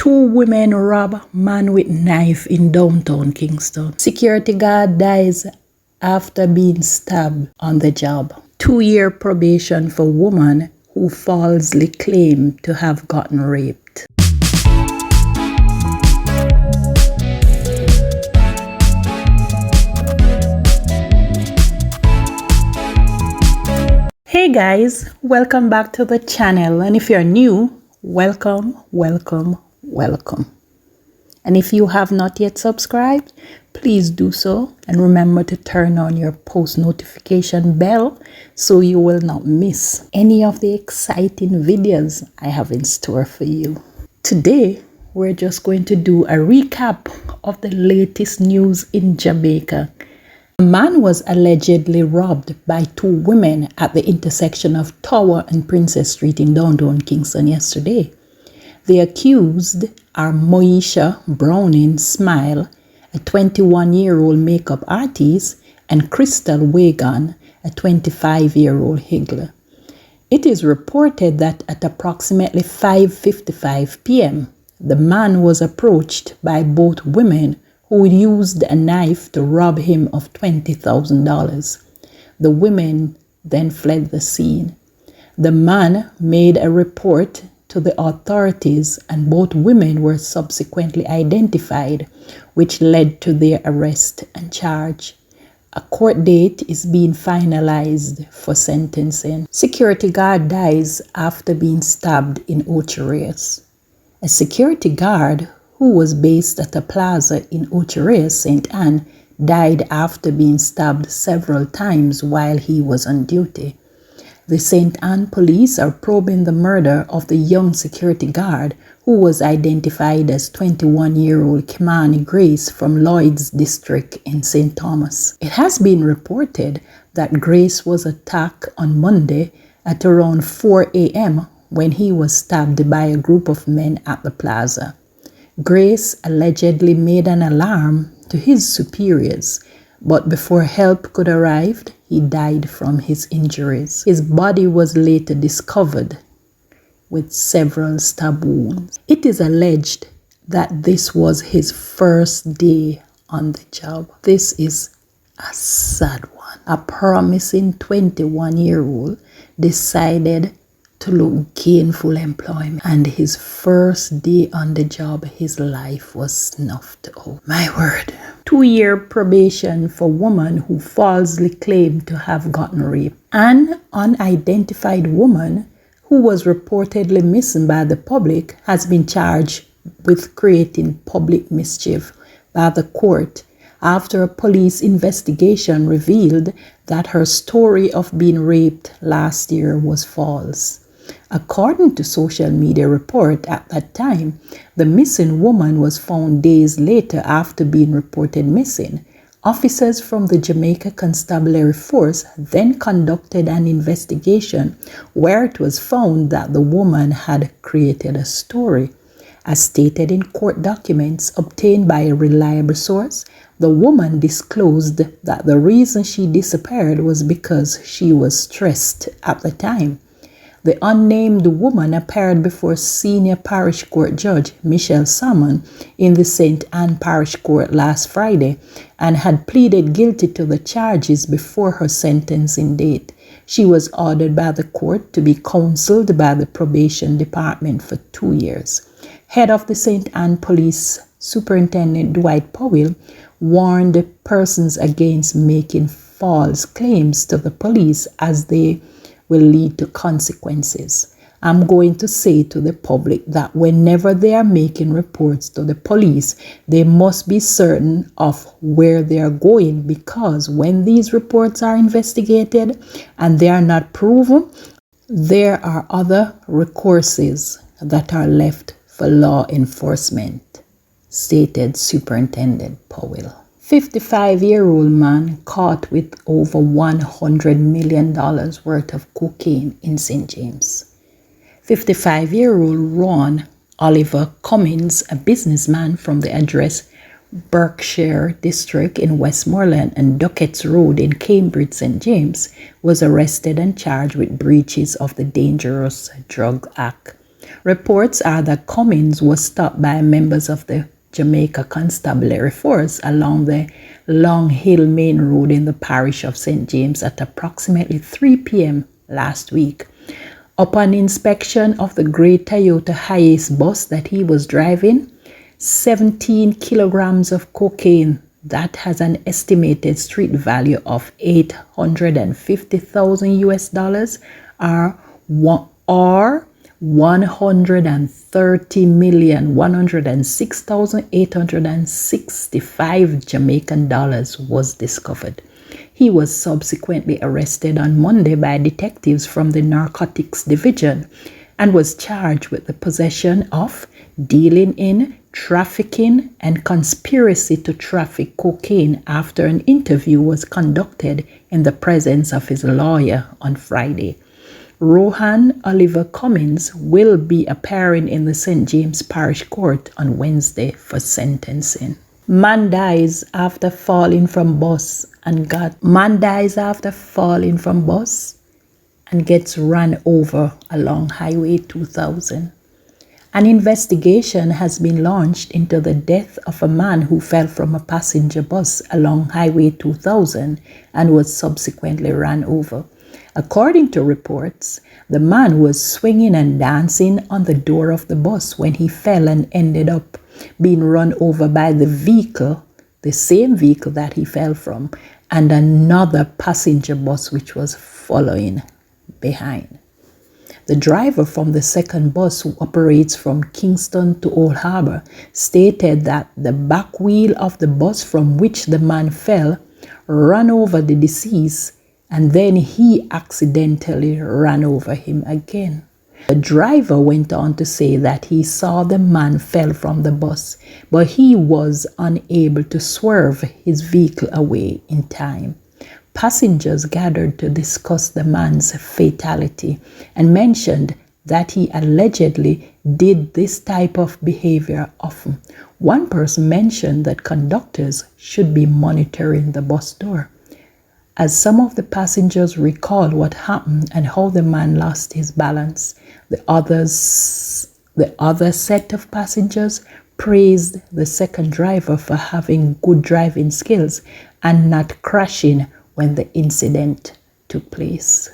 Two women rob man with knife in downtown Kingston. Security guard dies after being stabbed on the job. 2-year probation for woman who falsely claimed to have gotten raped. Hey guys, welcome back to the channel, and if you're new, welcome. And if you have not yet subscribed, please do so, and remember to turn on your post notification bell so you will not miss any of the exciting videos I have in store for you. Today, we're just going to do a recap of the latest news in Jamaica. A man was allegedly robbed by two women at the intersection of Tower and Princess Street in downtown Kingston yesterday. The accused are Moisha Browning Smile, a 21-year-old makeup artist, and Crystal Wagon, a 25-year-old higgler. It is reported that at approximately 5:55 p.m., the man was approached by both women who used a knife to rob him of $20,000. The women then fled the scene. The man made a report to the authorities, and both women were subsequently identified, which led to their arrest and charge. A court date is being finalized for sentencing. Security guard dies after being stabbed in R0bb3rs. A security guard who was based at a plaza in R0bb3rs, St. Anne, died after being stabbed several times while he was on duty. The St. Anne police are probing the murder of the young security guard who was identified as 21-year-old Kimani Grace from Lloyd's district in St. Thomas. It has been reported that Grace was attacked on Monday at around 4 a.m. when he was stabbed by a group of men at the plaza. Grace allegedly made an alarm to his superiors, but before help could arrive, he died from his injuries. His body was later discovered with several stab wounds. It is alleged that this was his first day on the job. This is a sad one. A promising 21-year-old decided to look gainful employment, and his first day on the job, his life was snuffed out. My word. 2-year probation for woman who falsely claimed to have gotten raped. An unidentified woman who was reportedly missing by the public has been charged with creating public mischief by the court after a police investigation revealed that her story of being raped last year was false. According to social media report at that time, the missing woman was found days later after being reported missing. Officers from the Jamaica Constabulary Force then conducted an investigation where it was found that the woman had created a story. As stated in court documents obtained by a reliable source, the woman disclosed that the reason she disappeared was because she was stressed at the time. The unnamed woman appeared before Senior Parish Court Judge Michelle Salmon in the St. Anne Parish Court last Friday and had pleaded guilty to the charges before her sentencing date. She was ordered by the court to be counseled by the probation department for 2 years. Head of the St. Anne Police Superintendent Dwight Powell warned persons against making false claims to the police as they will lead to consequences. I'm going to say to the public that whenever they are making reports to the police, they must be certain of where they are going, because when these reports are investigated and they are not proven, there are other recourses that are left for law enforcement, stated Superintendent Powell. 55-year-old man caught with over $100 million worth of cocaine in St. James. 55-year-old Ron Oliver Cummins, a businessman from the address Berkshire District in Westmoreland and Duckett's Road in Cambridge, St. James, was arrested and charged with breaches of the Dangerous Drug Act. Reports are that Cummins was stopped by members of the Jamaica Constabulary Force along the Long Hill Main Road in the parish of St. James at approximately 3 p.m. last week. Upon inspection of the grey Toyota Hiace bus that he was driving, 17 kilograms of cocaine that has an estimated street value of $850,000 US or 130,106,865 Jamaican dollars was discovered. He was subsequently arrested on Monday by detectives from the Narcotics Division and was charged with the possession of, dealing in, trafficking, and conspiracy to traffic cocaine after an interview was conducted in the presence of his lawyer on Friday. Rohan Oliver Cummins will be appearing in the St. James Parish Court on Wednesday for sentencing. Man dies after falling from bus and gets run over along Highway 2000. An investigation has been launched into the death of a man who fell from a passenger bus along Highway 2000 and was subsequently run over. According to reports, the man was swinging and dancing on the door of the bus when he fell and ended up being run over by the vehicle, the same vehicle that he fell from, and another passenger bus which was following behind. The driver from the second bus, who operates from Kingston to Old Harbour, stated that the back wheel of the bus from which the man fell ran over the deceased, and then he accidentally ran over him again. The driver went on to say that he saw the man fell from the bus, but he was unable to swerve his vehicle away in time. Passengers gathered to discuss the man's fatality and mentioned that he allegedly did this type of behavior often. One person mentioned that conductors should be monitoring the bus door. As some of the passengers recalled what happened and how the man lost his balance, the other set of passengers praised the second driver for having good driving skills and not crashing when the incident took place.